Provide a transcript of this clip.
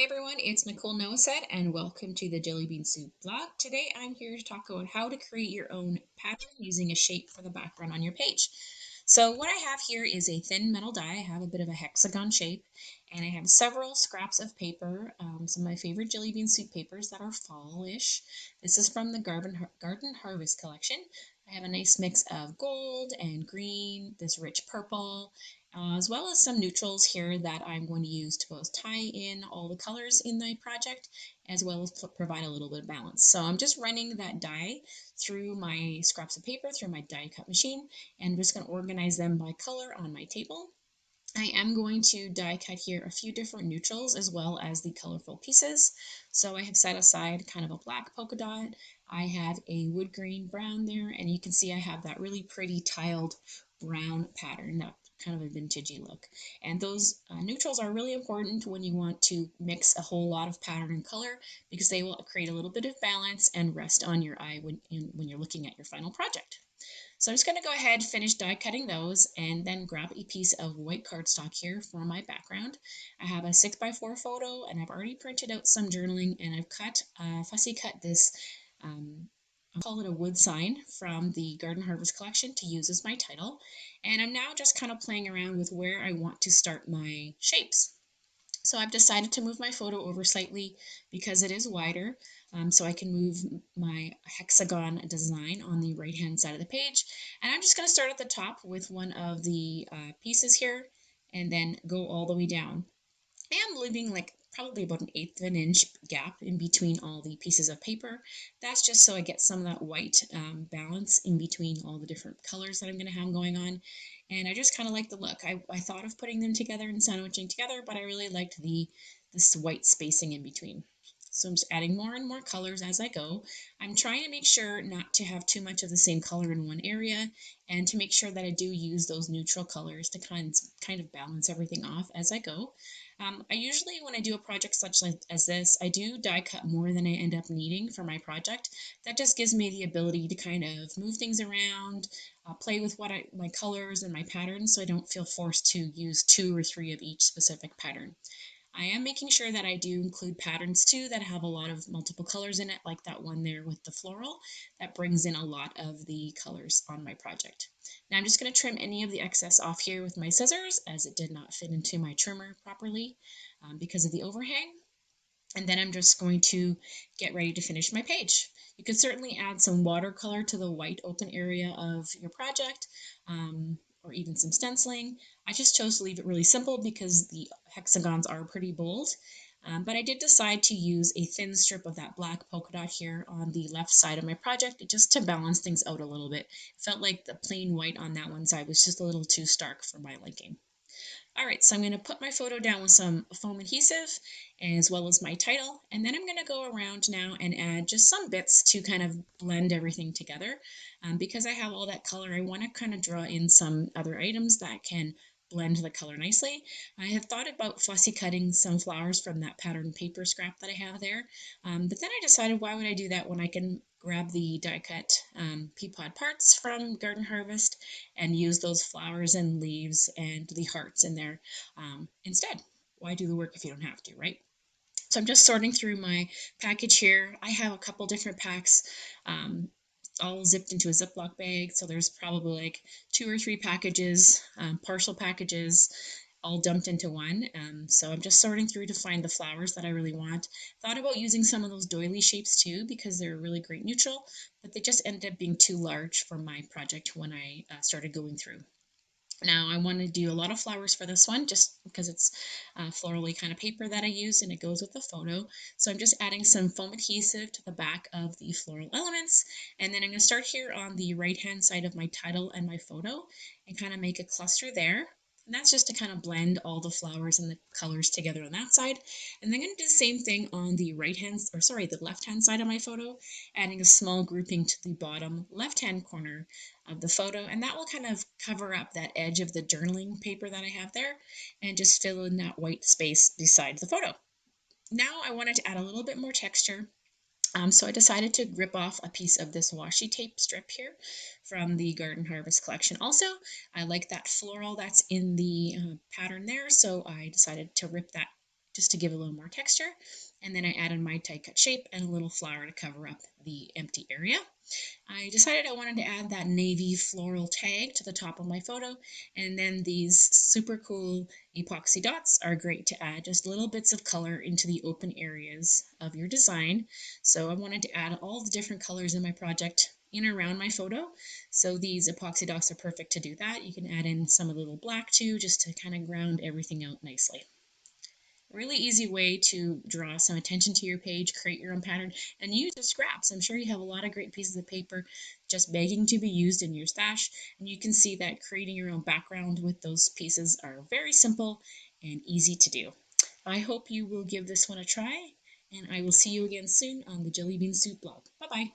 Hi everyone, it's Nicole Nowosad and welcome to the Jillibean Soup vlog. Today I'm here to talk about how to create your own pattern using a shape for the background on your page. So what I have here is a thin metal die. I have a bit of a hexagon shape and I have several scraps of paper, some of my favorite Jillibean Soup papers that are fall-ish. This is from the Garden Harvest collection. I have a nice mix of gold and green, this rich purple, as well as some neutrals here that I'm going to use to both tie in all the colors in the project as well as provide a little bit of balance. So I'm just running that die through my scraps of paper, through my die cut machine, and I'm just going to organize them by color on my table. I am going to die cut here a few different neutrals as well as the colorful pieces. So I have set aside kind of a black polka dot. I have a wood grain brown there, and you can see I have that really pretty tiled brown pattern, that kind of a vintagey look. And those neutrals are really important when you want to mix a whole lot of pattern and color because they will create a little bit of balance and rest on your eye when you're looking at your final project. So I'm just going to go ahead, finish die cutting those, and then grab a piece of white cardstock here for my background. I have a 6x4 photo, and I've already printed out some journaling, and I've fussy cut this, I'll call it a wood sign from the Garden Harvest collection to use as my title. And I'm now just kind of playing around with where I want to start my shapes. So I've decided to move my photo over slightly because it is wider, so I can move my hexagon design on the right hand side of the page. And I'm just going to start at the top with one of the pieces here and then go all the way down. I am leaving like probably about 1/8 of an inch gap in between all the pieces of paper. That's just so I get some of that white balance in between all the different colors that I'm going to have going on. And I just kind of like the look. I thought of putting them together and sandwiching together, but I really liked this white spacing in between. So I'm just adding more and more colors as I go. I'm trying to make sure not to have too much of the same color in one area and to make sure that I do use those neutral colors to kind of balance everything off as I go. I usually, when I do a project such as this, I do die cut more than I end up needing for my project. That just gives me the ability to kind of move things around, play with my colors and my patterns so I don't feel forced to use 2 or 3 of each specific pattern. I am making sure that I do include patterns too that have a lot of multiple colors in it, like that one there with the floral. That brings in a lot of the colors on my project. Now I'm just going to trim any of the excess off here with my scissors as it did not fit into my trimmer properly because of the overhang. And then I'm just going to get ready to finish my page. You could certainly add some watercolor to the white open area of your project, or even some stenciling. I just chose to leave it really simple because the hexagons are pretty bold. But I did decide to use a thin strip of that black polka dot here on the left side of my project just to balance things out a little bit. It felt like the plain white on that one side was just a little too stark for my liking. All right, so I'm going to put my photo down with some foam adhesive as well as my title, and then I'm going to go around now and add just some bits to kind of blend everything together. Because I have all that color, I want to kind of draw in some other items that can blend the color nicely. I have thought about fussy cutting some flowers from that pattern paper scrap that I have there, but then I decided why would I do that when I can grab the die cut pea pod parts from Garden Harvest and use those flowers and leaves and the hearts in there instead. Why do the work if you don't have to, right? So I'm just sorting through my package here. I have a couple different packs all zipped into a Ziploc bag. So there's probably like 2 or 3 packages, partial packages, all dumped into one. So I'm just sorting through to find the flowers that I really want. Thought about using some of those doily shapes too because they're a really great neutral, but they just ended up being too large for my project when I started going through. Now I want to do a lot of flowers for this one just because it's florally kind of paper that I used and it goes with the photo. So I'm just adding some foam adhesive to the back of the floral elements. And then I'm going to start here on the right hand side of my title and my photo and kind of make a cluster there. And that's just to kind of blend all the flowers and the colors together on that side. And then I'm going to do the same thing on the the left hand side of my photo, adding a small grouping to the bottom left hand corner of the photo, and that will kind of cover up that edge of the journaling paper that I have there and just fill in that white space beside the photo. Now I wanted to add a little bit more texture. So I decided to rip off a piece of this washi tape strip here from the Garden Harvest collection. Also, I like that floral that's in the pattern there, so I decided to rip that just to give a little more texture. And then I added my die cut shape and a little flower to cover up the empty area. I decided I wanted to add that navy floral tag to the top of my photo, and then these super cool epoxy dots are great to add just little bits of color into the open areas of your design. So I wanted to add all the different colors in my project in and around my photo. So these epoxy dots are perfect to do that. You can add in some of the little black too, just to kind of ground everything out nicely. Really easy way to draw some attention to your page, create your own pattern, and use the scraps. I'm sure you have a lot of great pieces of paper just begging to be used in your stash, and you can see that creating your own background with those pieces are very simple and easy to do. I hope you will give this one a try, and I will see you again soon on the Jillibean Soup blog. Bye-bye.